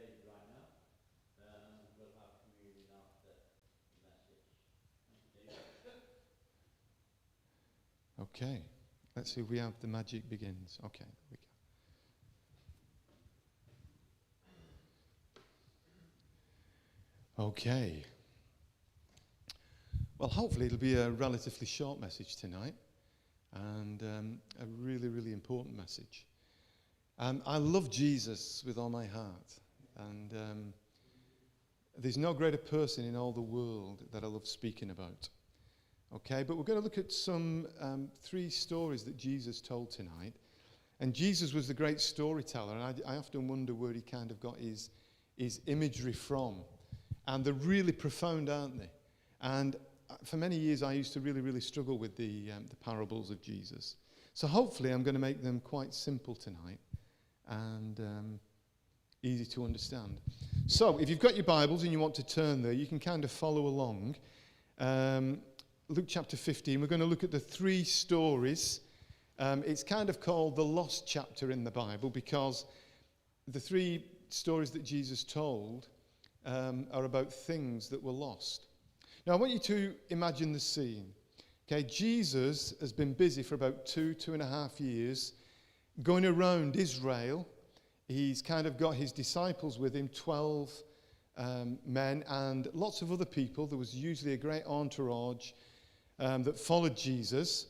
located right now. We'll have communion after the message. Thank you, David. Okay. Let's see if we have the magic begins. Okay, there we go. Okay. Well, hopefully it'll be a relatively short message tonight, and a really, really important message. I love Jesus with all my heart, and there's no greater person in all the world that I love speaking about. Okay, but we're going to look at some 3 stories that Jesus told tonight. And Jesus was the great storyteller, and I often wonder where he kind of got his imagery from. And they're really profound, aren't they? And for many years I used to really, really struggle with the parables of Jesus. So hopefully I'm going to make them quite simple tonight and easy to understand. So if you've got your Bibles and you want to turn there, you can kind of follow along. Luke chapter 15, we're going to look at the 3 stories. It's kind of called the lost chapter in the Bible because the 3 stories that Jesus told are about things that were lost. Now, I want you to imagine the scene. Okay, Jesus has been busy for about 2.5 years going around Israel. He's kind of got his disciples with him, 12 men and lots of other people. There was usually a great entourage that followed Jesus.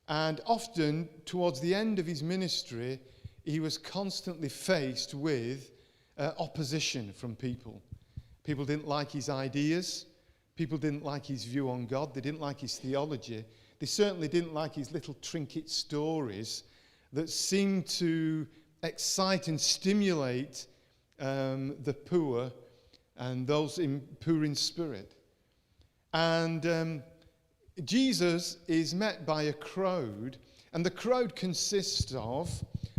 And often, towards the end of his ministry, he was constantly faced with opposition from people. People didn't like his ideas. People didn't like his view on God. They didn't like his theology. They certainly didn't like his little trinket stories that seemed to excite and stimulate the poor and those poor in spirit. And Jesus is met by a crowd, and the crowd consists of,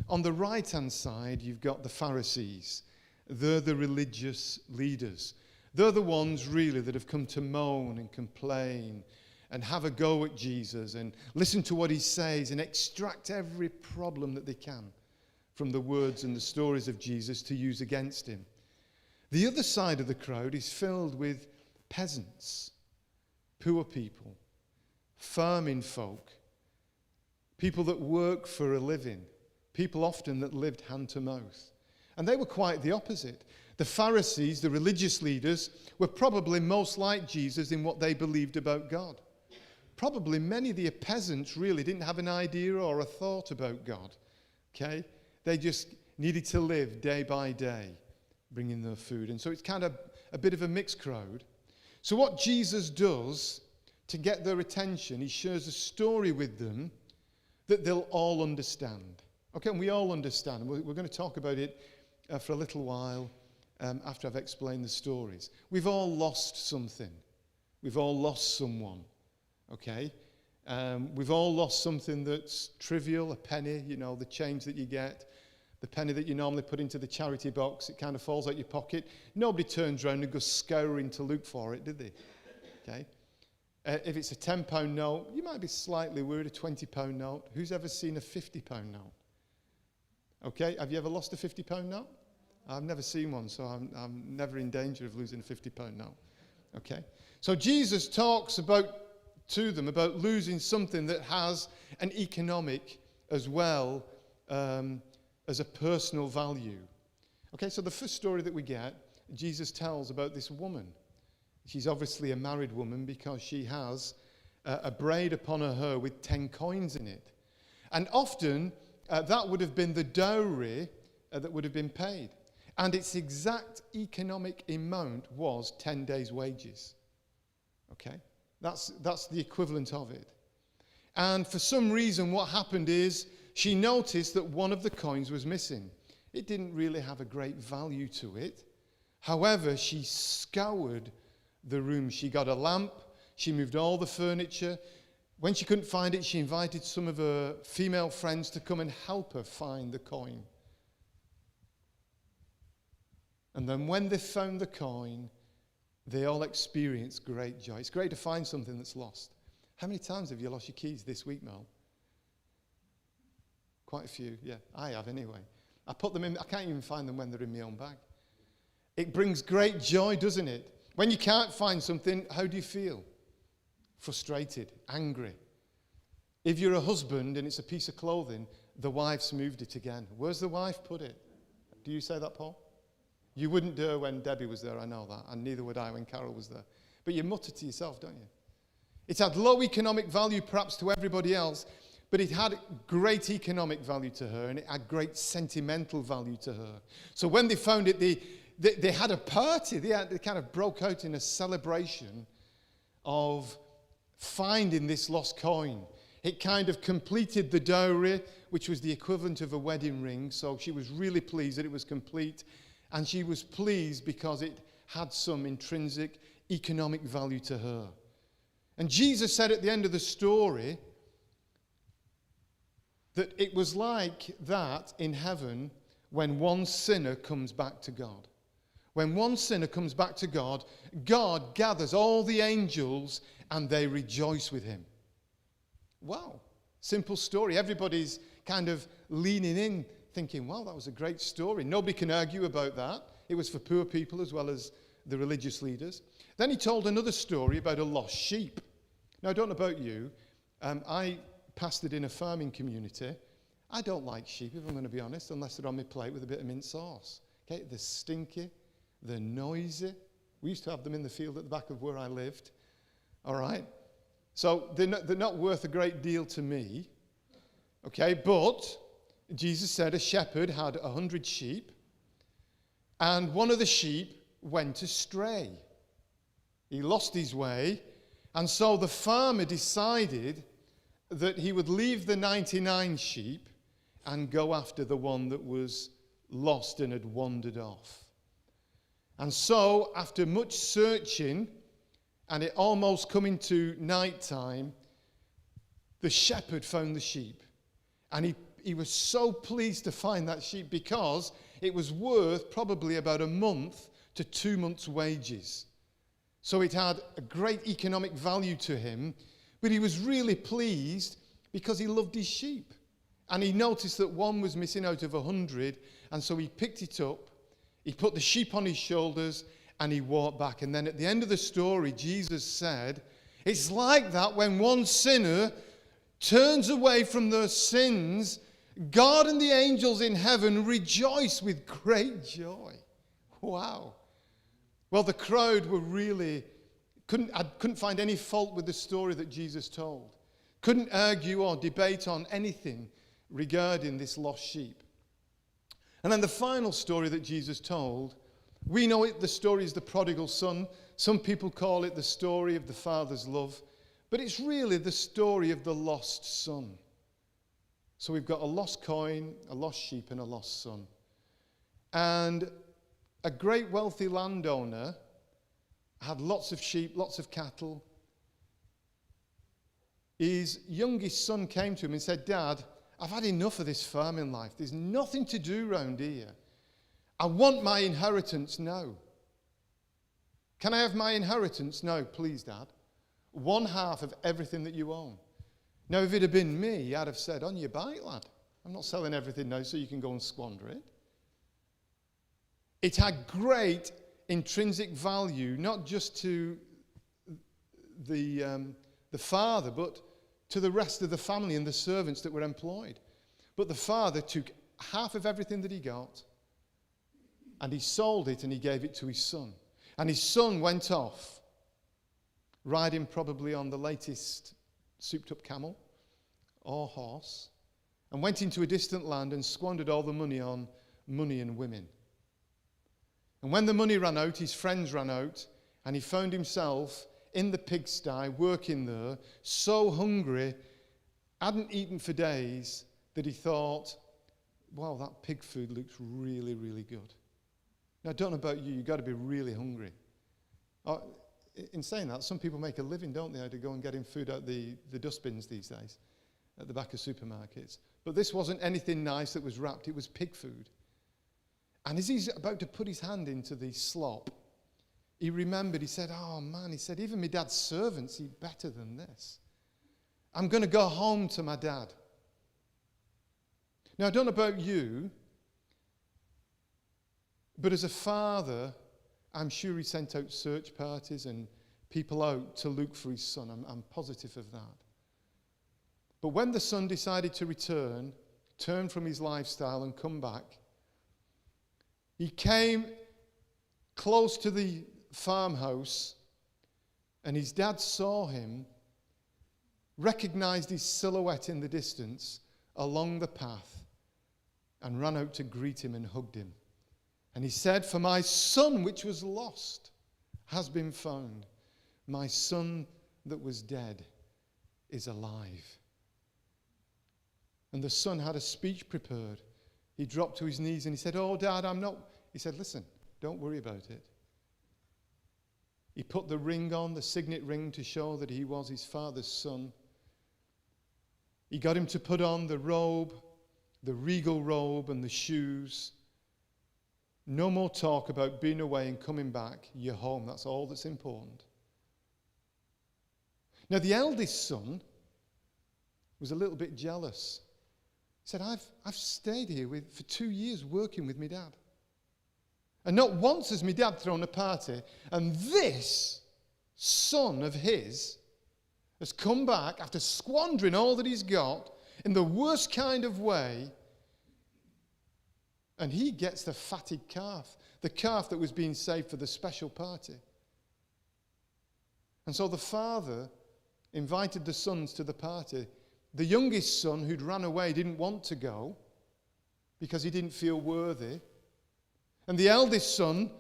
on the right-hand side, you've got the Pharisees. They're the religious leaders. They're the ones, really, that have come to moan and complain and have a go at Jesus and listen to what he says and extract every problem that they can from the words and the stories of Jesus to use against him. The other side of the crowd is filled with peasants, poor people, farming folk, people that work for a living, people often that lived hand to mouth. And they were quite the opposite. The Pharisees, the religious leaders, were probably most like Jesus in what they believed about God. Probably many of the peasants really didn't have an idea or a thought about God. Okay? They just needed to live day by day, bringing their food. And so it's kind of a bit of a mixed crowd. So what Jesus does to get their attention, he shares a story with them that they'll all understand. Okay, and we all understand. We're going to talk about it for a little while after I've explained the stories. We've all lost something. We've all lost someone. Okay? We've all lost something that's trivial, a penny, you know, the change that you get, the penny that you normally put into the charity box, it kind of falls out your pocket. Nobody turns around and goes scouring to look for it, did they? Okay? If it's a £10 note, you might be slightly worried, a £20 note. Who's ever seen a £50 note? Okay, have you ever lost a £50 note? I've never seen one, so I'm never in danger of losing a £50 note. Okay, so Jesus talks to them about losing something that has an economic as well as a personal value. Okay, so the first story that we get, Jesus tells about this woman. She's obviously a married woman because she has a braid upon her hair with 10 coins in it. And often that would have been the dowry that would have been paid. And its exact economic amount was 10 days' wages. Okay? That's the equivalent of it. And for some reason what happened is she noticed that one of the coins was missing. It didn't really have a great value to it. However, she scoured the room. She got a lamp. She moved all the furniture. When she couldn't find it, she invited some of her female friends to come and help her find the coin. And then when they found the coin, they all experienced great joy. It's great to find something that's lost. How many times have you lost your keys this week, Mel? Quite a few, yeah. I have anyway. I put them in, I can't even find them when they're in my own bag. It brings great joy, doesn't it? When you can't find something, how do you feel? Frustrated, angry. If you're a husband and it's a piece of clothing, the wife's moved it again. Where's the wife put it? Do you say that, Paul? You wouldn't do it when Debbie was there, I know that, and neither would I when Carol was there. But you mutter to yourself, don't you? It had low economic value perhaps to everybody else, but it had great economic value to her, and it had great sentimental value to her. So when they found it, they had a party. They kind of broke out in a celebration of finding this lost coin. It kind of completed the dowry, which was the equivalent of a wedding ring. So she was really pleased that it was complete. And she was pleased because it had some intrinsic economic value to her. And Jesus said at the end of the story that it was like that in heaven when one sinner comes back to God. When one sinner comes back to God, God gathers all the angels and they rejoice with him. Wow, simple story. Everybody's kind of leaning in, thinking, wow, that was a great story. Nobody can argue about that. It was for poor people as well as the religious leaders. Then he told another story about a lost sheep. Now, I don't know about you. I pastored in a farming community. I don't like sheep, if I'm going to be honest, unless they're on my plate with a bit of mint sauce. Okay, they're stinky. They're noisy. We used to have them in the field at the back of where I lived. All right? So they're not worth a great deal to me. Okay, but Jesus said a shepherd had 100 sheep, and one of the sheep went astray. He lost his way, and so the farmer decided that he would leave the 99 sheep and go after the one that was lost and had wandered off. And so, after much searching, and it almost coming to night time, the shepherd found the sheep. And he was so pleased to find that sheep because it was worth probably about a month to 2 months' wages. So it had a great economic value to him, but he was really pleased because he loved his sheep. And he noticed that one was missing out of 100, and so he picked it up, he put the sheep on his shoulders, and he walked back. And then at the end of the story, Jesus said, it's like that when one sinner turns away from their sins, God and the angels in heaven rejoice with great joy. Wow. Well, the crowd were really, couldn't find any fault with the story that Jesus told. Couldn't argue or debate on anything regarding this lost sheep. And then the final story that Jesus told, we know it, the story is the prodigal son. Some people call it the story of the father's love, but it's really the story of the lost son. So we've got a lost coin, a lost sheep, and a lost son. And a great wealthy landowner had lots of sheep, lots of cattle. His youngest son came to him and said, Dad, I've had enough of this farming life. There's nothing to do round here. I want my inheritance now. Can I have my inheritance? No, please, Dad. 1/2 of everything that you own. Now, if it had been me, I'd have said, on your bike, lad. I'm not selling everything now so you can go and squander it. It had great intrinsic value, not just to the father, but to the rest of the family and the servants that were employed. But the father took 1/2 of everything that he got, and he sold it and he gave it to his son. And his son went off, riding probably on the latest souped-up camel or horse, and went into a distant land and squandered all the money on money and women. And when the money ran out, his friends ran out, and he found himself in the pigsty, working there, so hungry, hadn't eaten for days, that he thought, wow, that pig food looks really, really good. Now, I don't know about you, you've got to be really hungry. In saying that, some people make a living, don't they, to go and getting food out the dustbins these days, at the back of supermarkets. But this wasn't anything nice that was wrapped, it was pig food. And as he's about to put his hand into the slop, he remembered, he said, oh man, he said, even my dad's servants eat better than this. I'm going to go home to my dad. Now, I don't know about you, but as a father, I'm sure he sent out search parties and people out to look for his son. I'm positive of that. But when the son decided to return, turn from his lifestyle and come back, he came close to the farmhouse and his dad saw him, recognized his silhouette in the distance along the path and ran out to greet him and hugged him. And he said, "For my son which was lost has been found. My son that was dead is alive." And the son had a speech prepared. He dropped to his knees and he said, "Oh, Dad, I'm not..." He said, "Listen, don't worry about it." He put the ring on, the signet ring, to show that he was his father's son. He got him to put on the robe, the regal robe and the shoes. No more talk about being away and coming back. You're home. That's all that's important. Now, the eldest son was a little bit jealous. He said, I've stayed here for 2 years working with my dad. And not once has my dad thrown a party. And this son of his has come back after squandering all that he's got in the worst kind of way. And he gets the fatted calf, the calf that was being saved for the special party. And so the father invited the sons to the party. The youngest son, who'd run away, didn't want to go because he didn't feel worthy. And the eldest son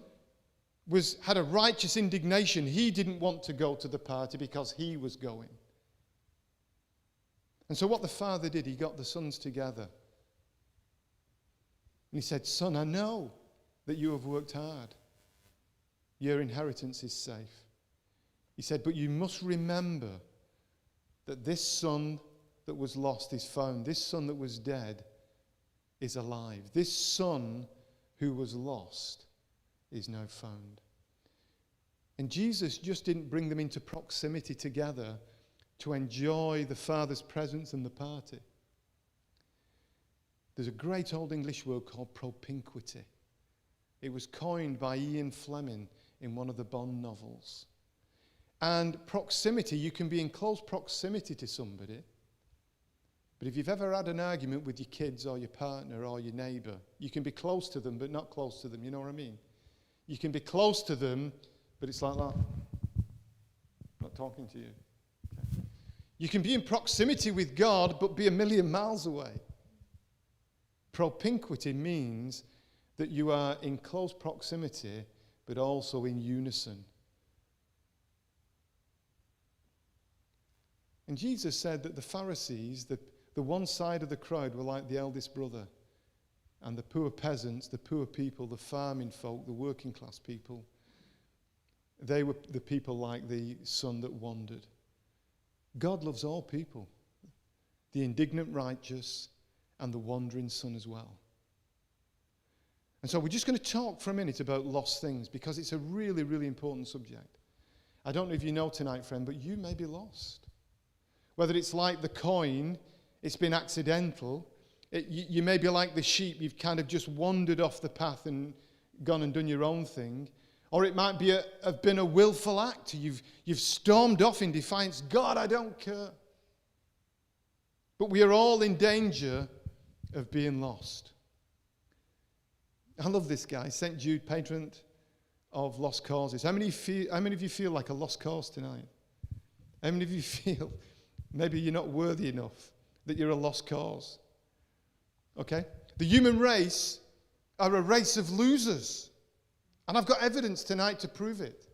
had a righteous indignation. He didn't want to go to the party because he was going. And so what the father did, he got the sons together. And he said, "Son, I know that you have worked hard. Your inheritance is safe." He said, "But you must remember that this son that was lost is found. This son that was dead is alive. This son who was lost is now found." And Jesus just didn't bring them into proximity together to enjoy the Father's presence and the party. There's a great old English word called propinquity. It was coined by Ian Fleming in one of the Bond novels. And proximity, you can be in close proximity to somebody, but if you've ever had an argument with your kids or your partner or your neighbour, you can be close to them but not close to them, you know what I mean? You can be close to them, but it's like that. Not talking to you. Okay. You can be in proximity with God but be a million miles away. Propinquity means that you are in close proximity but also in unison. And Jesus said that the Pharisees, the one side of the crowd, were like the eldest brother, and the poor peasants, the poor people, the farming folk, the working class people, they were the people like the son that wandered. God loves all people, the indignant righteous and the wandering son as well. And so we're just going to talk for a minute about lost things because it's a really, really important subject. I don't know if you know tonight, friend, but you may be lost. Whether it's like the coin, it's been accidental. You may be like the sheep, you've kind of just wandered off the path and gone and done your own thing. Or it might be have been a willful act. You've stormed off in defiance. God, I don't care. But we are all in danger of being lost. I love this guy, St. Jude, patron of lost causes. How many of you feel like a lost cause tonight? How many of you feel maybe you're not worthy enough, that you're a lost cause? Okay? The human race are a race of losers. And I've got evidence tonight to prove it.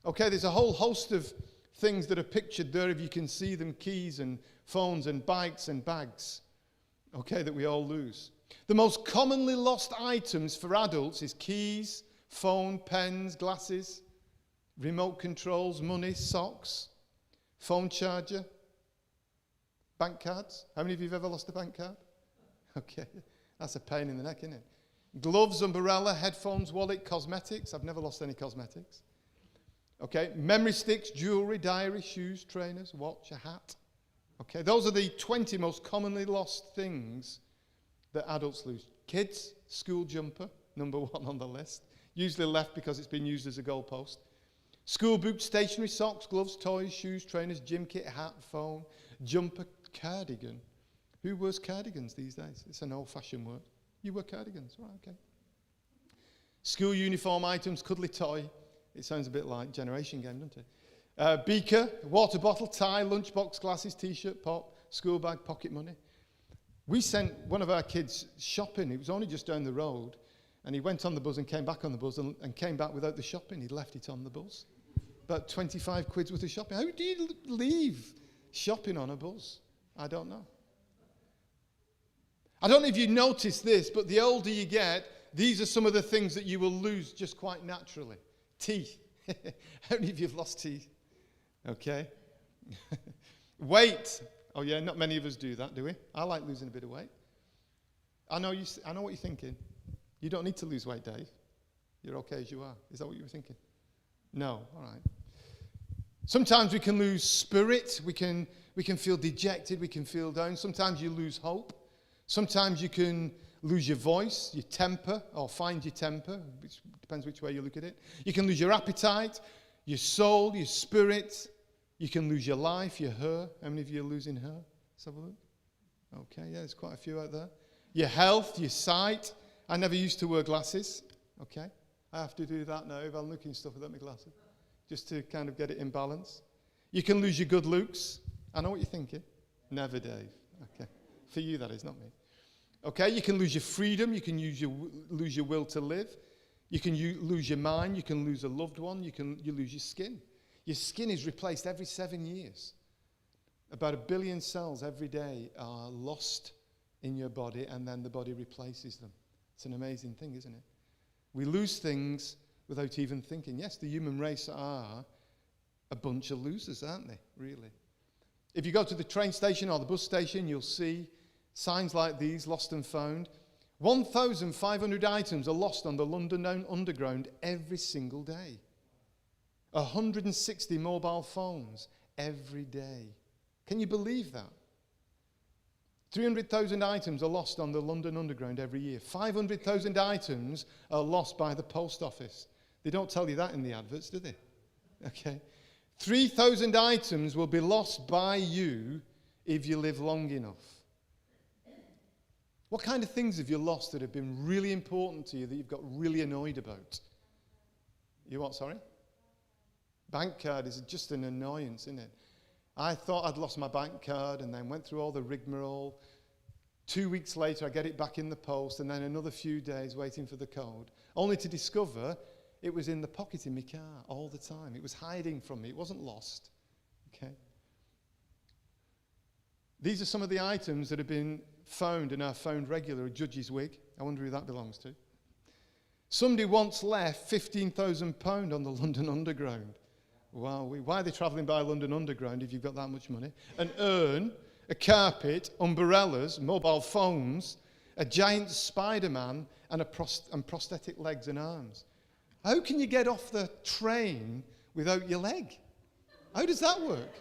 Okay, there's a whole host of things that are pictured there, if you can see them, keys and phones and bikes and bags, okay, that we all lose. The most commonly lost items for adults is keys, phone, pens, glasses, remote controls, money, socks, phone charger, bank cards. How many of you have ever lost a bank card? Okay, that's a pain in the neck, isn't it? Gloves, umbrella, headphones, wallet, cosmetics. I've never lost any cosmetics. Okay, memory sticks, jewelry, diary, shoes, trainers, watch, a hat. Okay, those are the 20 most commonly lost things that adults lose. Kids, school jumper, number one on the list. usually left because it's been used as a goalpost. School boots, stationery, socks, gloves, toys, shoes, trainers, gym kit, hat, phone, jumper, cardigan. Who wears cardigans these days? It's an old-fashioned word. You wear cardigans, right, okay. School uniform items, cuddly toy. It sounds a bit like Generation Game, doesn't it? Beaker, water bottle, tie, lunchbox, glasses, T-shirt, pop, school bag, pocket money. We sent one of our kids shopping. He was only just down the road, and he went on the bus and came back on the bus and came back without the shopping. He'd left it on the bus. About 25 quid worth of shopping. How do you leave shopping on a bus? I don't know. I don't know if you notice this, but the older you get, these are some of the things that you will lose just quite naturally. Teeth. How many of you have lost teeth? Okay. Weight. Oh yeah, not many of us do that, do we? I like losing a bit of weight. I know what you're thinking. You don't need to lose weight, Dave. You're okay as you are. Is that what you were thinking? No. All right. Sometimes we can lose spirit. We can feel dejected. We can feel down. Sometimes you lose hope. Sometimes you can lose your voice, your temper, or find your temper, which depends which way you look at it. You can lose your appetite, your soul, your spirit. You can lose your life, your hair. How many of you are losing hair? Let's have a look. Okay, yeah, there's quite a few out there. Your health, your sight. I never used to wear glasses. Okay, I have to do that now if I'm looking stuff without my glasses, just to kind of get it in balance. You can lose your good looks. I know what you're thinking. Never, Dave. Okay. For you, that is, not me. Okay, you can lose your freedom. You can lose your will to live. You can lose your mind. You can lose a loved one. You lose your skin. Your skin is replaced every 7 years. About 1 billion cells every day are lost in your body, and then the body replaces them. It's an amazing thing, isn't it? We lose things without even thinking. Yes, the human race are a bunch of losers, aren't they? Really. If you go to the train station or the bus station, you'll see signs like these, lost and found. 1,500 items are lost on the London Underground every single day. 160 mobile phones every day. Can you believe that? 300,000 items are lost on the London Underground every year. 500,000 items are lost by the post office. They don't tell you that in the adverts, do they? Okay. 3,000 items will be lost by you if you live long enough. What kind of things have you lost that have been really important to you that you've got really annoyed about? You what, sorry? Bank card is just an annoyance, isn't it? I thought I'd lost my bank card and then went through all the rigmarole. 2 weeks later, I get it back in the post, and then another few days waiting for the code, only to discover it was in the pocket in my car all the time. It was hiding from me. It wasn't lost. Okay. These are some of the items that have been found and are found regularly. A judge's wig. I wonder who that belongs to. Somebody once left £15,000 on the London Underground. Wow. Why are they travelling by London Underground if you've got that much money? An urn, a carpet, umbrellas, mobile phones, a giant Spider-Man, and prosthetic legs and arms. How can you get off the train without your leg? How does that work?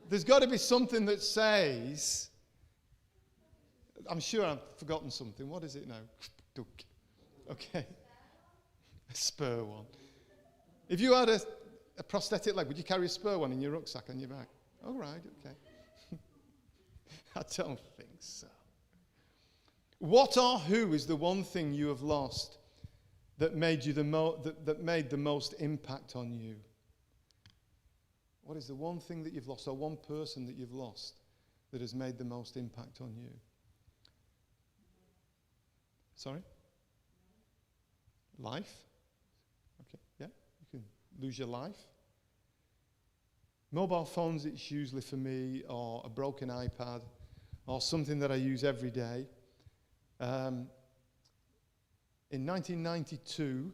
There's got to be something that says, I'm sure I've forgotten something. What is it now? Okay. A spur one. If you had a prosthetic leg, would you carry a spur one in your rucksack on your back? Oh, right, okay. I don't think so. What or who is the one thing you have lost that made you that made the most impact on you? What is the one thing that you've lost, or one person that you've lost that has made the most impact on you? Sorry? Life? Okay, yeah, you can lose your life. Mobile phones, it's usually for me, or a broken iPad, or something that I use every day. In 1992,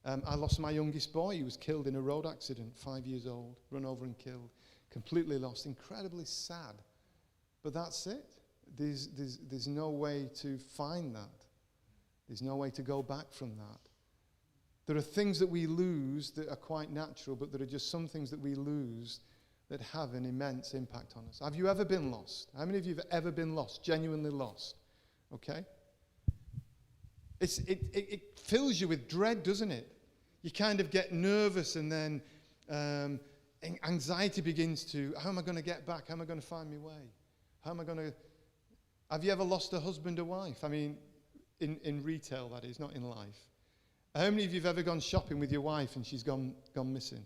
I lost my youngest boy. He was killed in a road accident, 5 years old, run over and killed, completely lost, incredibly sad. But that's it. There's no way to find that. There's no way to go back from that. There are things that we lose that are quite natural, but there are just some things that we lose that have an immense impact on us. Have you ever been lost? How many of you have ever been lost, genuinely lost? Okay? It fills you with dread, doesn't it? You kind of get nervous, and then anxiety begins to, how am I going to get back? How am I going to find my way? How am I going to... Have you ever lost a husband or wife? I mean, in retail, that is, not in life. How many of you have ever gone shopping with your wife and she's gone missing?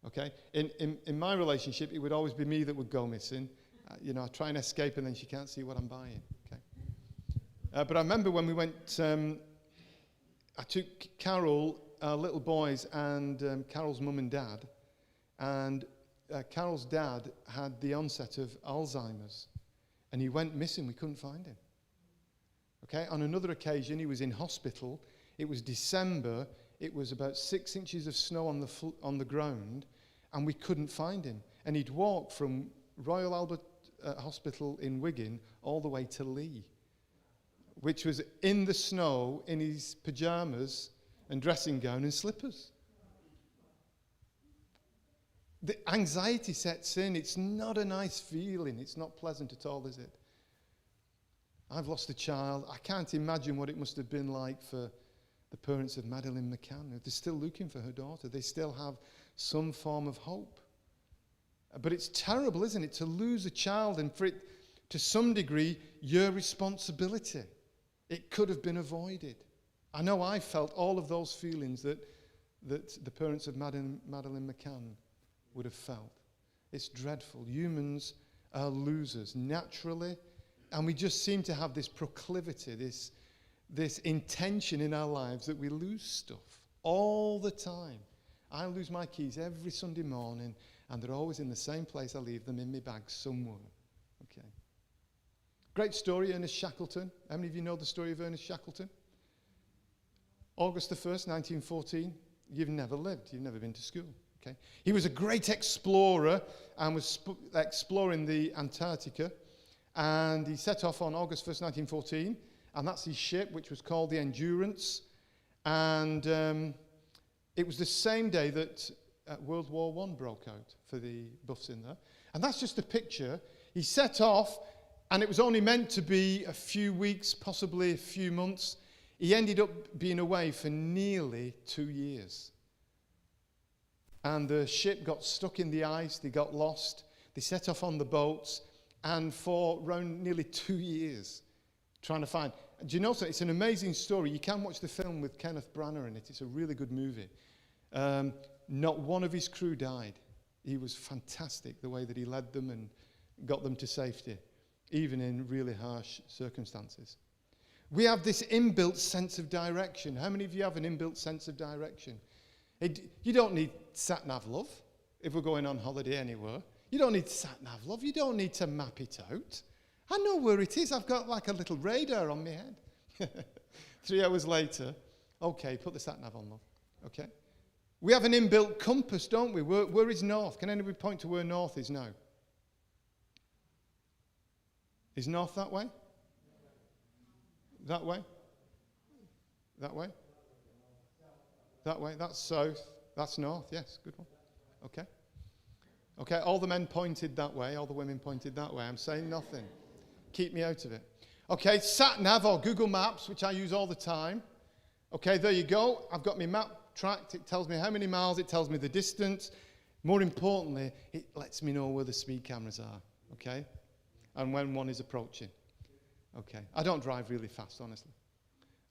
Okay? In my relationship, it would always be me that would go missing. I try and escape, and then she can't see what I'm buying. Okay? But I remember when we went... I took Carol, our little boys, and Carol's mum and dad. And Carol's dad had the onset of Alzheimer's. And he went missing. We couldn't find him. Okay? On another occasion, he was in hospital. It was December. It was about 6 inches of snow on the ground. And we couldn't find him. And he'd walked from Royal Albert Hospital in Wigan all the way to Lee, which was in the snow, in his pyjamas and dressing gown and slippers. The anxiety sets in. It's not a nice feeling. It's not pleasant at all, is it? I've lost a child. I can't imagine what it must have been like for the parents of Madeleine McCann. They're still looking for her daughter. They still have some form of hope. But it's terrible, isn't it, to lose a child, and for it, to some degree, your responsibility. It could have been avoided. I know I felt all of those feelings that the parents of Madeleine McCann would have felt. It's dreadful. Humans are losers naturally, and we just seem to have this proclivity, this intention in our lives that we lose stuff all the time. I lose my keys every Sunday morning, and they're always in the same place. I leave them in my bag somewhere. Okay. Great story, Ernest Shackleton. How many of you know the story of Ernest Shackleton? August the 1st, 1914. You've never lived. You've never been to school. Okay. He was a great explorer and was exploring the Antarctica. And he set off on August 1st, 1914. And that's his ship, which was called the Endurance. And it was the same day that World War I broke out, for the buffs in there. And that's just a picture. He set off, and it was only meant to be a few weeks, possibly a few months. He ended up being away for nearly 2 years. And the ship got stuck in the ice. They got lost. They set off on the boats. And for around nearly 2 years, trying to find... Do you know something? It's an amazing story. You can watch the film with Kenneth Branagh in it. It's a really good movie. Not one of his crew died. He was fantastic, the way that he led them and got them to safety, even in really harsh circumstances. We have this inbuilt sense of direction. How many of you have an inbuilt sense of direction? You don't need sat-nav, love, if we're going on holiday anywhere. You don't need sat-nav, love. You don't need to map it out. I know where it is. I've got like a little radar on my head. 3 hours later, okay, put the sat-nav on, love. Okay. We have an inbuilt compass, don't we? Where is north? Can anybody point to where north is now? Is north that way? That way? That way? That way? That's south. That's north. Yes, good one. Okay. Okay, all the men pointed that way. All the women pointed that way. I'm saying nothing. Keep me out of it. Okay, sat-nav or Google Maps, which I use all the time. Okay, there you go. I've got my map tracked. It tells me how many miles. It tells me the distance. More importantly, it lets me know where the speed cameras are. Okay? And when one is approaching. Okay. I don't drive really fast, honestly.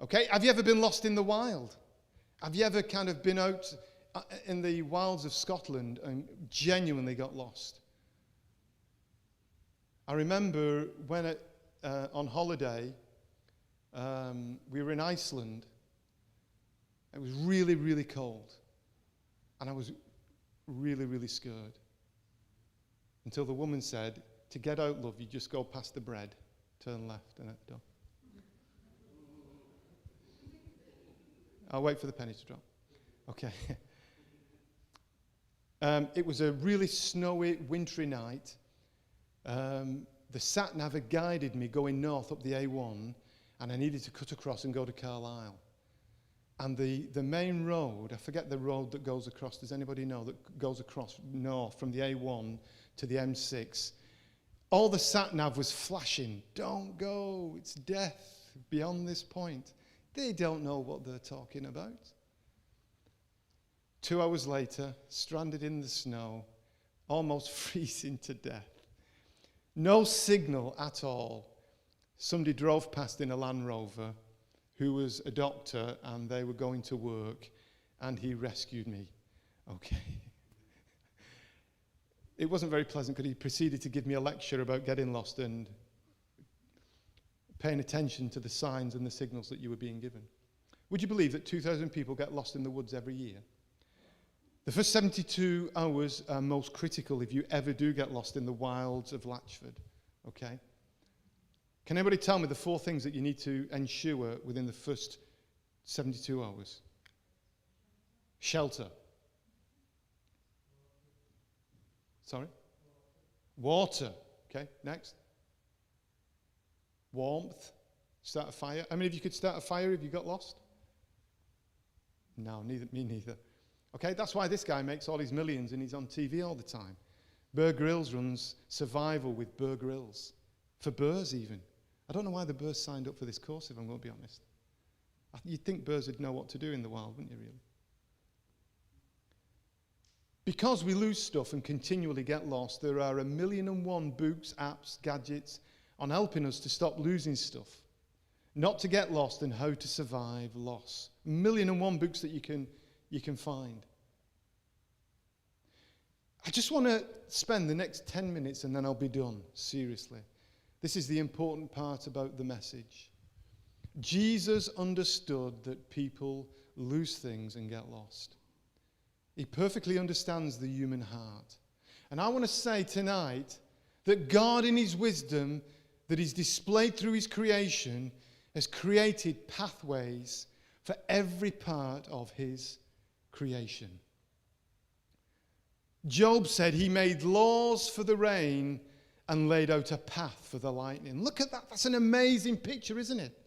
Okay, have you ever been lost in the wild? Have you ever kind of been out in the wilds of Scotland and genuinely got lost? I remember when on holiday, we were in Iceland. It was really, really cold. And I was really, really scared. Until the woman said, to get out, love, you just go past the bread, turn left, and at the door. I'll wait for the penny to drop. Okay. It was a really snowy, wintry night. The sat-nav had guided me going north up the A1, and I needed to cut across and go to Carlisle. And the main road, I forget the road that goes across, does anybody know, that goes across north from the A1 to the M6? All the sat-nav was flashing, don't go, it's death, beyond this point. They don't know what they're talking about. 2 hours later, stranded in the snow, almost freezing to death. No signal at all. Somebody drove past in a Land Rover who was a doctor, and they were going to work, and he rescued me. Okay. It wasn't very pleasant because he proceeded to give me a lecture about getting lost and paying attention to the signs and the signals that you were being given. Would you believe that 2,000 people get lost in the woods every year? The first 72 hours are most critical if you ever do get lost in the wilds of Latchford. Okay? Can anybody tell me the 4 things that you need to ensure within the first 72 hours? Shelter. Sorry? Water. Okay, next. Warmth. Start a fire. How many of you could start a fire if you got lost? No, me neither. Okay, that's why this guy makes all his millions and he's on TV all the time. Bear Grylls runs survival with Bear Grylls. For bears even. I don't know why the bears signed up for this course, if I'm going to be honest. You'd think bears would know what to do in the wild, wouldn't you, really? Because we lose stuff and continually get lost, there are 1,000,001 books, apps, gadgets on helping us to stop losing stuff. Not to get lost and how to survive loss. 1,000,001 books that you can find. I just want to spend the next 10 minutes and then I'll be done, seriously. This is the important part about the message. Jesus understood that people lose things and get lost. He perfectly understands the human heart. And I want to say tonight that God in his wisdom that is displayed through his creation has created pathways for every part of his creation. Job said he made laws for the rain and laid out a path for the lightning. Look at that. That's an amazing picture, isn't it?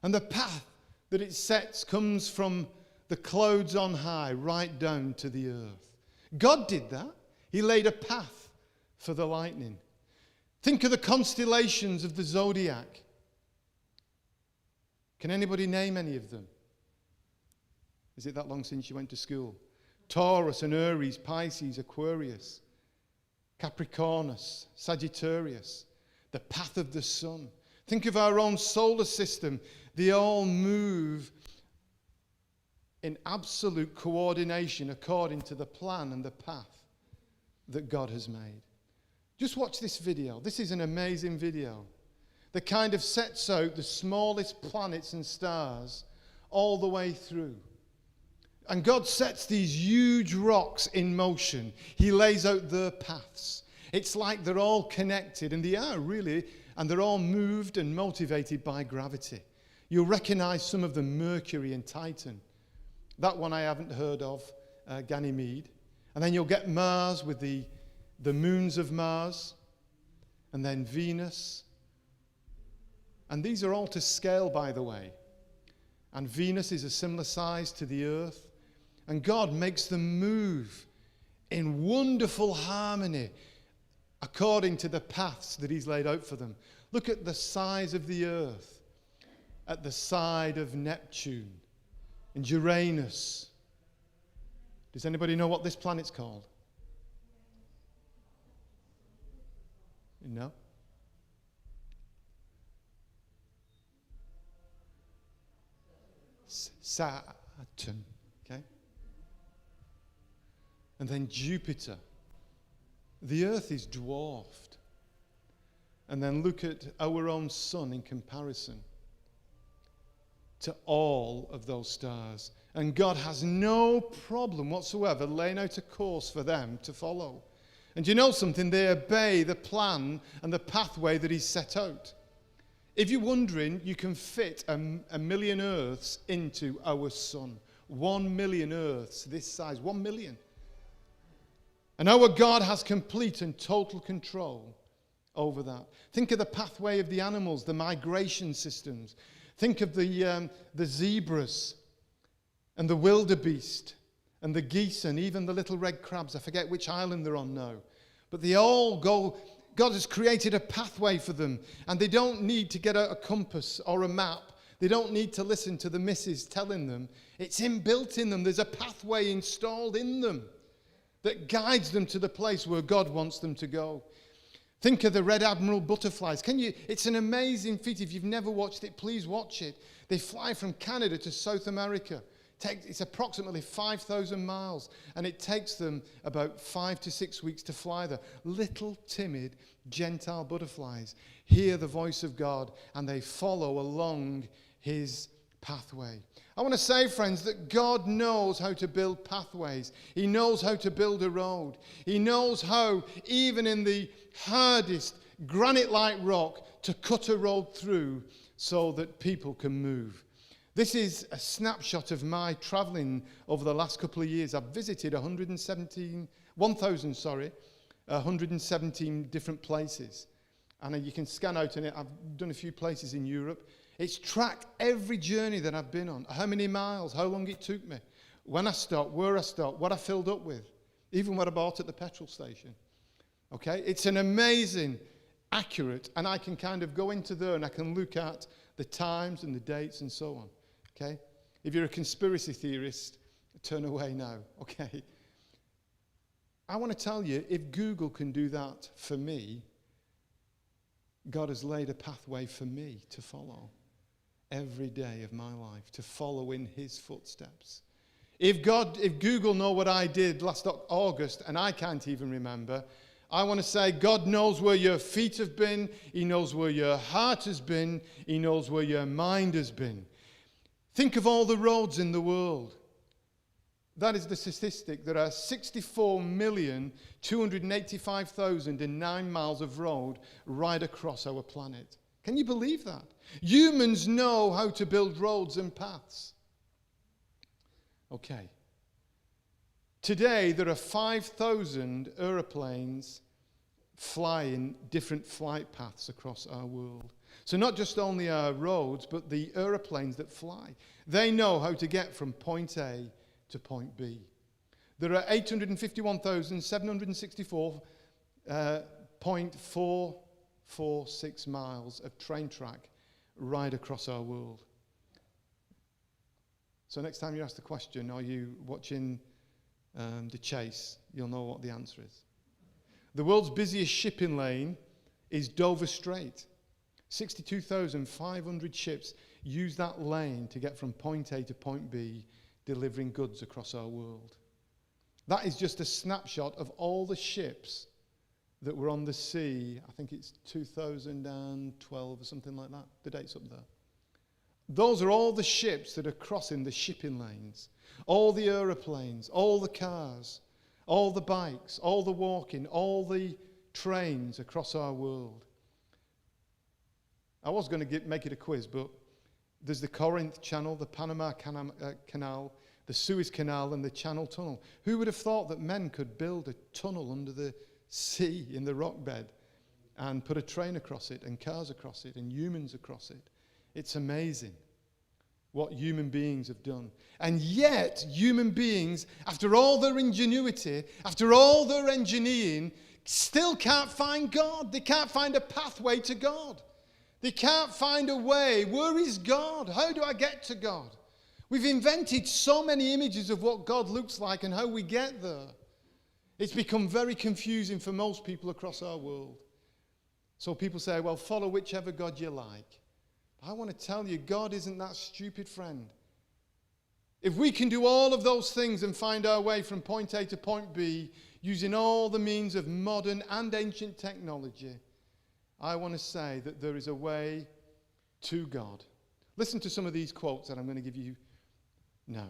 And the path that it sets comes from the clouds on high right down to the earth. God did that. He laid a path for the lightning. Think of the constellations of the zodiac. Can anybody name any of them? Is it that long since you went to school? Taurus and Aries, Pisces, Aquarius, Capricornus, Sagittarius, the path of the sun. Think of our own solar system. They all move in absolute coordination according to the plan and the path that God has made. Just watch this video. This is an amazing video that kind of sets out the smallest planets and stars all the way through. And God sets these huge rocks in motion. He lays out their paths. It's like they're all connected, and they are really, and they're all moved and motivated by gravity. You'll recognize some of them, Mercury and Titan. That one I haven't heard of, Ganymede. And then you'll get Mars with the moons of Mars, and then Venus. And these are all to scale, by the way. And Venus is a similar size to the Earth. And God makes them move in wonderful harmony according to the paths that he's laid out for them. Look at the size of the Earth at the side of Neptune and Uranus. Does anybody know what this planet's called? No? Saturn. Okay? And then Jupiter. The Earth is dwarfed. And then look at our own sun in comparison to all of those stars. And God has no problem whatsoever laying out a course for them to follow. And you know something? They obey the plan and the pathway that he's set out. If you're wondering, you can fit a million Earths into our sun. 1 million Earths this size. 1 million. And our God has complete and total control over that. Think of the pathway of the animals, the migration systems. Think of the zebras and the wildebeest and the geese and even the little red crabs. I forget which island they're on now. But they all go, God has created a pathway for them. And they don't need to get out a compass or a map. They don't need to listen to the missus telling them. It's inbuilt in them. There's a pathway installed in them that guides them to the place where God wants them to go. Think of the red admiral butterflies. It's an amazing feat. If you've never watched it, please watch it. They fly from Canada to South America. It's approximately 5,000 miles, and it takes them about 5 to 6 weeks to fly there. Little, timid, Gentile butterflies hear the voice of God, and they follow along his pathway. I want to say, friends, that God knows how to build pathways. He knows how to build a road. He knows how, even in the hardest granite-like rock, to cut a road through so that people can move. This is a snapshot of my traveling over the last couple of years. I've visited 117 different places. And you can scan out in it. I've done a few places in Europe. It's tracked every journey that I've been on. How many miles, how long it took me, when I stopped, where I stopped, what I filled up with, even what I bought at the petrol station. Okay? It's an amazing, accurate, and I can kind of go into there and I can look at the times and the dates and so on. Okay? If you're a conspiracy theorist, turn away now. Okay? I want to tell you, if Google can do that for me, God has laid a pathway for me to follow every day of my life, to follow in his footsteps. If Google know what I did last August, and I can't even remember, I want to say God knows where your feet have been. He knows where your heart has been. He knows where your mind has been. Think of all the roads in the world. That is the statistic. There are 64,285,009 miles of road right across our planet. Can you believe that? Humans know how to build roads and paths. Okay. Today, there are 5,000 aeroplanes flying different flight paths across our world. So not just only our roads, but the aeroplanes that fly. They know how to get from point A to point B. There are 854.446 miles of train track right across our world. So next time you ask the question, are you watching The Chase? You'll know what the answer is. The world's busiest shipping lane is Dover Strait. 62,500 ships use that lane to get from point A to point B, delivering goods across our world. That is just a snapshot of all the ships that were on the sea. I think it's 2012 or something like that. The date's up there. Those are all the ships that are crossing the shipping lanes. All the aeroplanes, all the cars, all the bikes, all the walking, all the trains across our world. I was going to make it a quiz, but there's the Corinth Channel, the Panama Canal, the Suez Canal, and the Channel Tunnel. Who would have thought that men could build a tunnel under the sea in the rock bed and put a train across it and cars across it and humans across it? It's amazing what human beings have done. And yet, human beings, after all their ingenuity, after all their engineering, still can't find God. They can't find a pathway to God. They can't find a way. Where is God? How do I get to God? We've invented so many images of what God looks like and how we get there. It's become very confusing for most people across our world. So people say, well, follow whichever God you like. I want to tell you, God isn't that stupid, friend. If we can do all of those things and find our way from point A to point B using all the means of modern and ancient technology, I want to say that there is a way to God. Listen to some of these quotes that I'm going to give you now.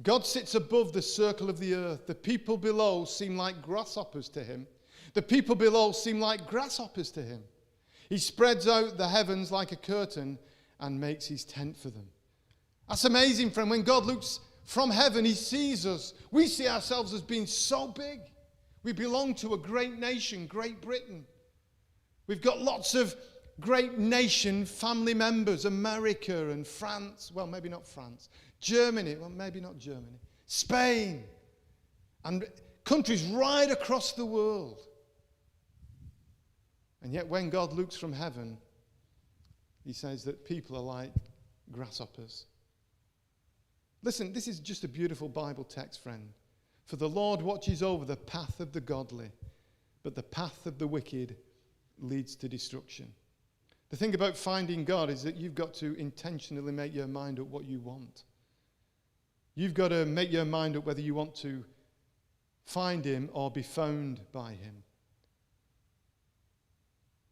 God sits above the circle of the earth. The people below seem like grasshoppers to him. The people below seem like grasshoppers to him. He spreads out the heavens like a curtain and makes his tent for them. That's amazing, friend. When God looks from heaven, he sees us. We see ourselves as being so big. We belong to a great nation, Great Britain. We've got lots of great nation family members, America and France. Well, maybe not France. Germany. Well, maybe not Germany. Spain. And countries right across the world. And yet when God looks from heaven, he says that people are like grasshoppers. Listen, this is just a beautiful Bible text, friend. For the Lord watches over the path of the godly, but the path of the wicked leads to destruction. The thing about finding God is that you've got to intentionally make your mind up what you want. You've got to make your mind up whether you want to find him or be found by him.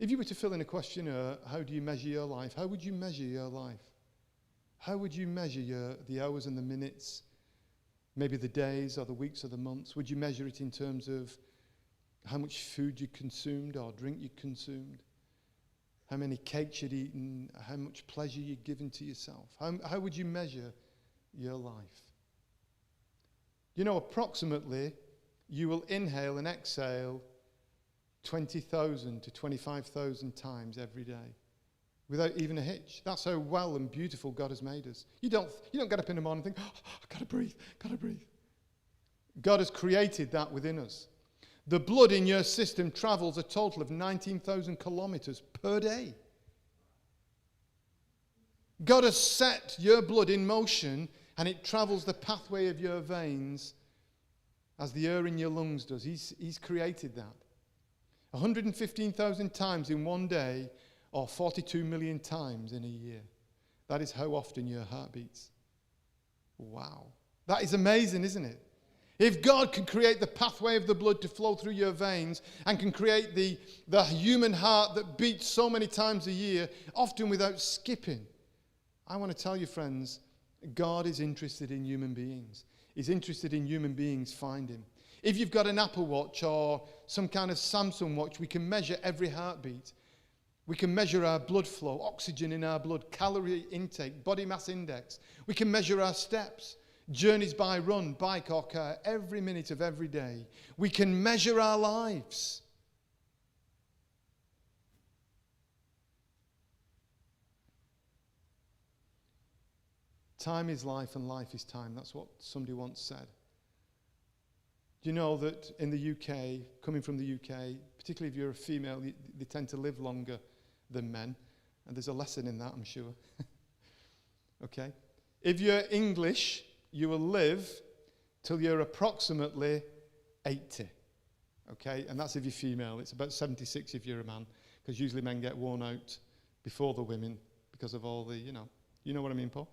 If you were to fill in a questionnaire, how do you measure your life? How would you measure your life? How would you measure the hours and the minutes, maybe the days or the weeks or the months? Would you measure it in terms of how much food you consumed or drink you consumed? How many cakes you'd eaten? How much pleasure you'd given to yourself? How would you measure your life? You know, approximately, you will inhale and exhale 20,000 to 25,000 times every day without even a hitch. That's how well and beautiful God has made us. You don't get up in the morning and think, oh, I've got to breathe. God has created that within us. The blood in your system travels a total of 19,000 kilometers per day. God has set your blood in motion and it travels the pathway of your veins as the air in your lungs does. He's created that. 115,000 times in one day or 42 million times in a year. That is how often your heart beats. Wow. That is amazing, isn't it? If God can create the pathway of the blood to flow through your veins and can create the human heart that beats so many times a year, often without skipping, I want to tell you, friends, God is interested in human beings. He's interested in human beings find him. If you've got an Apple Watch or some kind of Samsung watch, we can measure every heartbeat. We can measure our blood flow, oxygen in our blood, calorie intake, body mass index. We can measure our steps, journeys by run, bike or car, every minute of every day. We can measure our lives. Time is life and life is time. That's what somebody once said. Do you know that in the UK, coming from the UK, particularly if you're a female, they tend to live longer than men. And there's a lesson in that, I'm sure. Okay? If you're English, you will live till you're approximately 80. Okay? And that's if you're female. It's about 76 if you're a man, because usually men get worn out before the women because of all the, you know what I mean, Paul?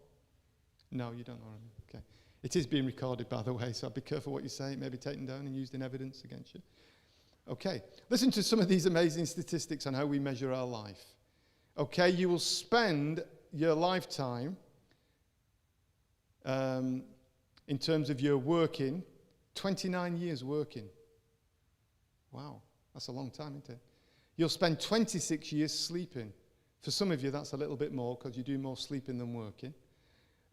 No, you don't know what I mean. Okay. It is being recorded, by the way, so be careful what you say. It may be taken down and used in evidence against you. Okay. Listen to some of these amazing statistics on how we measure our life. Okay, you will spend your lifetime, in terms of your working, 29 years working. Wow, that's a long time, isn't it? You'll spend 26 years sleeping. For some of you, that's a little bit more because you do more sleeping than working.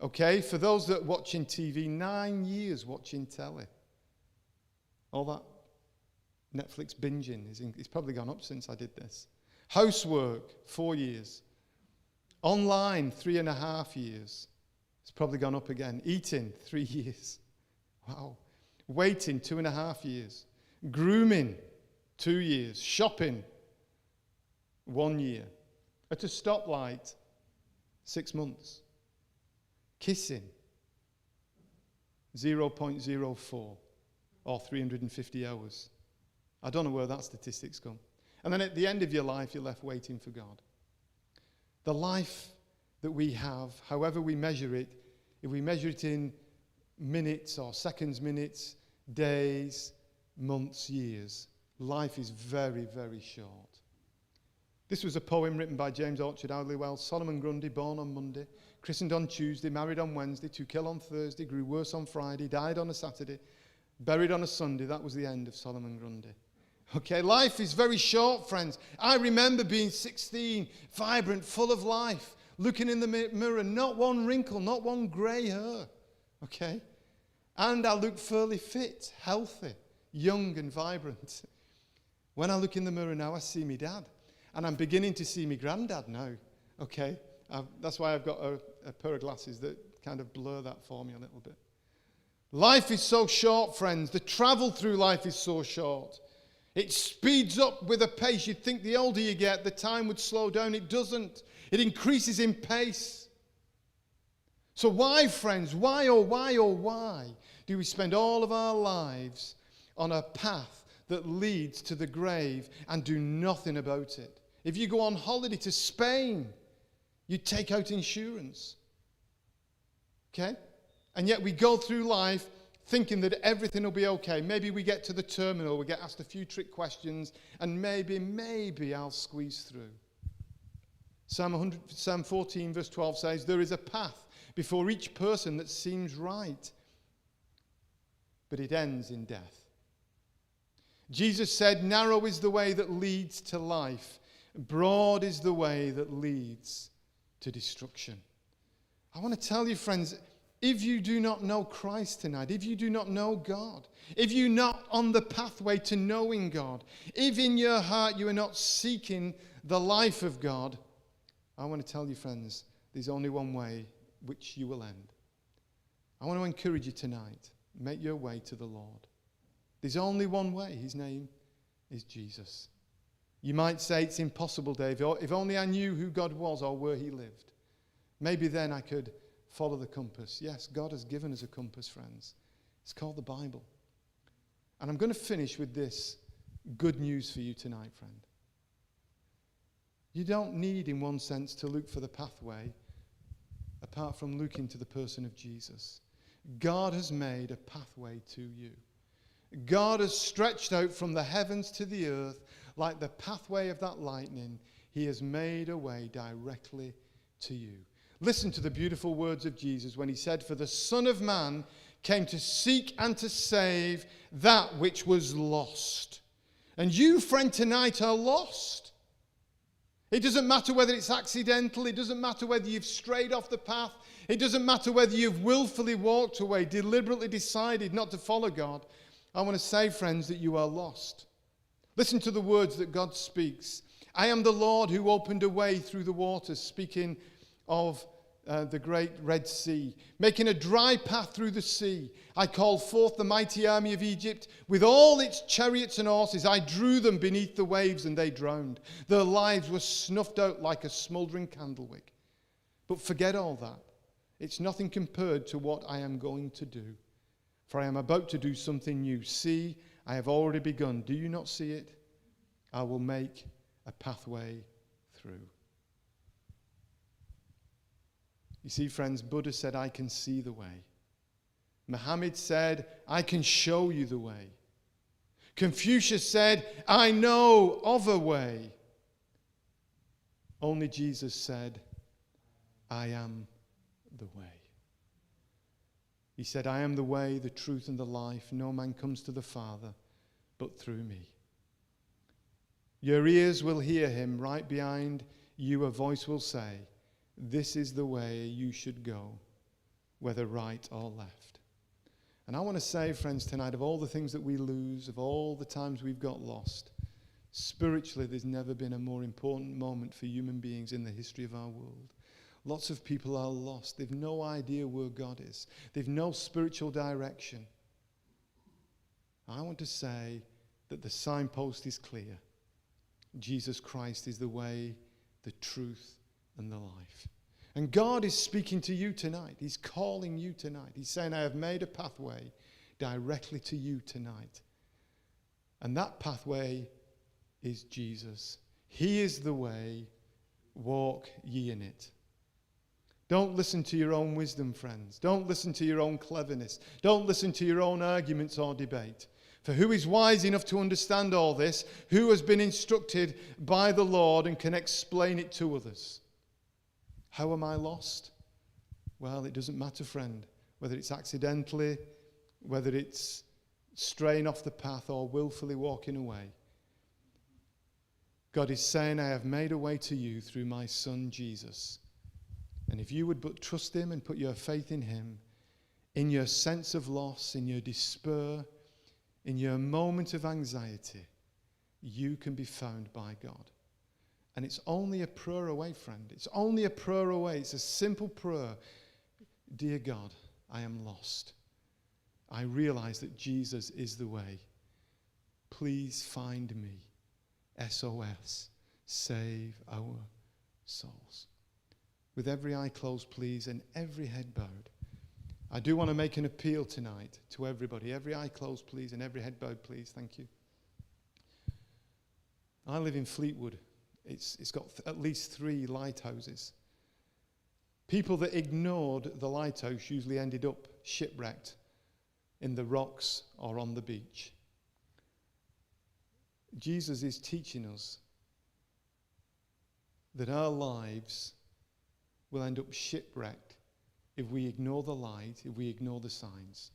Okay, for those that are watching TV, 9 years watching telly. All that Netflix binging, it's probably gone up since I did this. Housework, 4 years. Online, 3.5 years. It's probably gone up again. Eating, 3 years. Wow. Waiting, 2.5 years. Grooming, 2 years. Shopping, 1 year. At a stoplight, 6 months. Kissing, 0.04 or 350 hours. I don't know where that statistic's come. And then at the end of your life, you're left waiting for God. The life that we have, however we measure it, if we measure it in minutes or seconds, minutes, days, months, years, life is very, very short. This was a poem written by James Orchard Owley Wells. Solomon Grundy, born on Monday, christened on Tuesday, married on Wednesday, to kill on Thursday, grew worse on Friday, died on a Saturday, buried on a Sunday. That was the end of Solomon Grundy. Okay, life is very short, friends. I remember being 16, vibrant, full of life, looking in the mirror, not one wrinkle, not one grey hair. Okay? And I looked fairly fit, healthy, young and vibrant. When I look in the mirror now, I see me dad. And I'm beginning to see me granddad now. Okay? That's why I've got a pair of glasses that kind of blur that for me a little bit. Life is so short, friends. The travel through life is so short. It speeds up with a pace. You'd think the older you get, the time would slow down. It doesn't. It increases in pace. So why, friends, why do we spend all of our lives on a path that leads to the grave and do nothing about it? If you go on holiday to Spain, you take out insurance. Okay? And yet we go through life thinking that everything will be okay. Maybe we get to the terminal, we get asked a few trick questions, and maybe I'll squeeze through. Psalm 14 verse 12 says, there is a path before each person that seems right, but it ends in death. Jesus said, narrow is the way that leads to life. Broad is the way that leads to destruction. I want to tell you, friends, if you do not know Christ tonight, if you do not know God, if you're not on the pathway to knowing God, if in your heart you are not seeking the life of God, I want to tell you, friends, there's only one way which you will end. I want to encourage you tonight, make your way to the Lord. There's only one way. His name is Jesus. You might say it's impossible, Dave. If only I knew who God was or where he lived. Maybe then I could follow the compass. Yes, God has given us a compass, friends. It's called the Bible. And I'm going to finish with this good news for you tonight, friend. You don't need, in one sense, to look for the pathway apart from looking to the person of Jesus. God has made a pathway to you. God has stretched out from the heavens to the earth like the pathway of that lightning. He has made a way directly to you. Listen to the beautiful words of Jesus when he said, for the Son of Man came to seek and to save that which was lost. And you, friend, tonight are lost. It doesn't matter whether it's accidental. It doesn't matter whether you've strayed off the path. It doesn't matter whether you've willfully walked away, deliberately decided not to follow God. I want to say, friends, that you are lost. Listen to the words that God speaks. I am the Lord who opened a way through the waters, speaking of the great Red Sea, making a dry path through the sea. I called forth the mighty army of Egypt with all its chariots and horses. I drew them beneath the waves and they drowned. Their lives were snuffed out like a smouldering candlewick. But forget all that. It's nothing compared to what I am going to do. For I am about to do something new. See, I have already begun. Do you not see it? I will make a pathway through. You see, friends, Buddha said, I can see the way. Muhammad said, I can show you the way. Confucius said, I know of a way. Only Jesus said, I am the way. He said, I am the way, the truth, and the life. No man comes to the Father but through me. Your ears will hear him. Right behind you a voice will say, this is the way you should go, whether right or left. And I want to say, friends, tonight, of all the things that we lose, of all the times we've got lost, spiritually, there's never been a more important moment for human beings in the history of our world. Lots of people are lost. They've no idea where God is. They've no spiritual direction. I want to say that the signpost is clear. Jesus Christ is the way, the truth, and the life. And God is speaking to you tonight. He's calling you tonight. He's saying, I have made a pathway directly to you tonight. And that pathway is Jesus. He is the way. Walk ye in it. Don't listen to your own wisdom, friends. Don't listen to your own cleverness. Don't listen to your own arguments or debate. For who is wise enough to understand all this? Who has been instructed by the Lord and can explain it to others? How am I lost? Well, it doesn't matter, friend, whether it's accidentally, whether it's straying off the path or willfully walking away. God is saying, I have made a way to you through my Son, Jesus. And if you would but trust him and put your faith in him, in your sense of loss, in your despair, in your moment of anxiety, you can be found by God. And it's only a prayer away, friend. It's only a prayer away. It's a simple prayer. Dear God, I am lost. I realize that Jesus is the way. Please find me. SOS. Save our souls. with every eye closed, please, and every head bowed. I do want to make an appeal tonight to everybody. Every eye closed, please, and every head bowed, please. Thank you. I live in Fleetwood. It's got at least 3 lighthouses. People that ignored the lighthouse usually ended up shipwrecked in the rocks or on the beach. Jesus is teaching us that our lives will end up shipwrecked if we ignore the light, if we ignore the signs.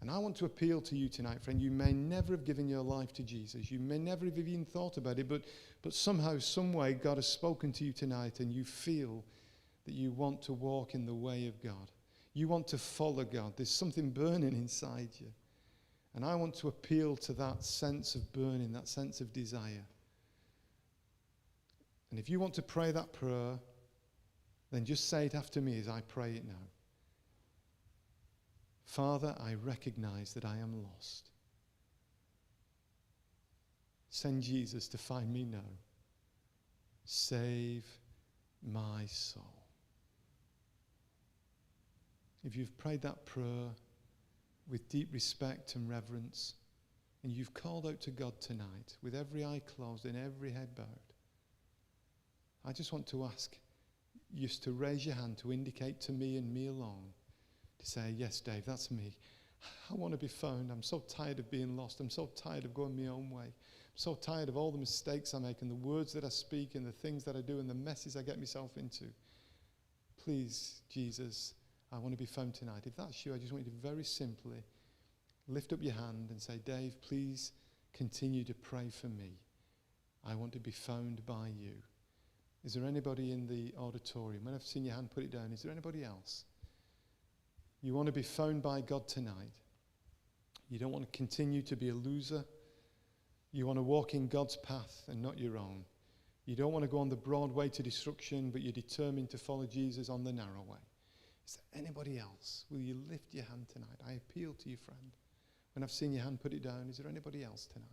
And I want to appeal to you tonight, friend. You may never have given your life to Jesus. You may never have even thought about it, but somehow, some way, God has spoken to you tonight, and you feel that you want to walk in the way of God. You want to follow God. There's something burning inside you. And I want to appeal to that sense of burning, that sense of desire. And if you want to pray that prayer, then just say it after me as I pray it now. Father, I recognize that I am lost. Send Jesus to find me now. Save my soul. If you've prayed that prayer with deep respect and reverence, and you've called out to God tonight with every eye closed and every head bowed, I just want to ask you to raise your hand to indicate to me and me alone, to say, yes, Dave, that's me. I want to be found. I'm so tired of being lost. I'm so tired of going my own way. I'm so tired of all the mistakes I make and the words that I speak and the things that I do and the messes I get myself into. Please, Jesus, I want to be found tonight. If that's you, I just want you to very simply lift up your hand and say, Dave, please continue to pray for me. I want to be found by you. Is there anybody in the auditorium? When I've seen your hand, put it down. Is there anybody else? You want to be found by God tonight. You don't want to continue to be a loser. You want to walk in God's path and not your own. You don't want to go on the broad way to destruction, but you're determined to follow Jesus on the narrow way. Is there anybody else? Will you lift your hand tonight? I appeal to you, friend. When I've seen your hand, put it down. Is there anybody else tonight?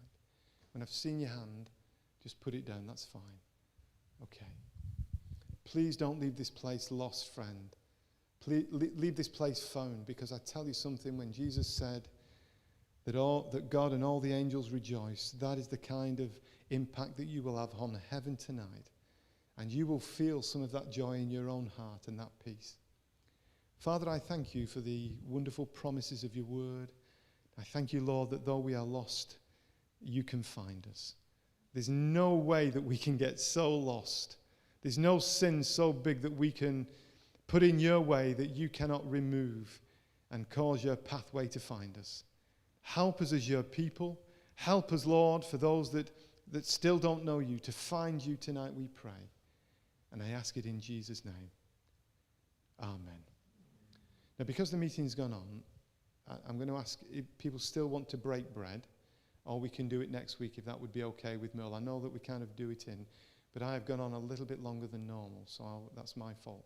When I've seen your hand, just put it down. That's fine. Okay. Please don't leave this place lost, friend. Please leave this place found, because I tell you something, when Jesus said that God and all the angels rejoice, that is the kind of impact that you will have on heaven tonight. And you will feel some of that joy in your own heart and that peace. Father, I thank you for the wonderful promises of your word. I thank you, Lord, that though we are lost, you can find us. There's no way that we can get so lost. There's no sin so big that we can put in your way that you cannot remove and cause your pathway to find us. Help us as your people. Help us, Lord, for those that still don't know you, to find you tonight, we pray. And I ask it in Jesus' name. Amen. Now, because the meeting's gone on, I'm going to ask if people still want to break bread, or we can do it next week if that would be okay with Merle. I know that we kind of do it in, but I have gone on a little bit longer than normal, so that's my fault.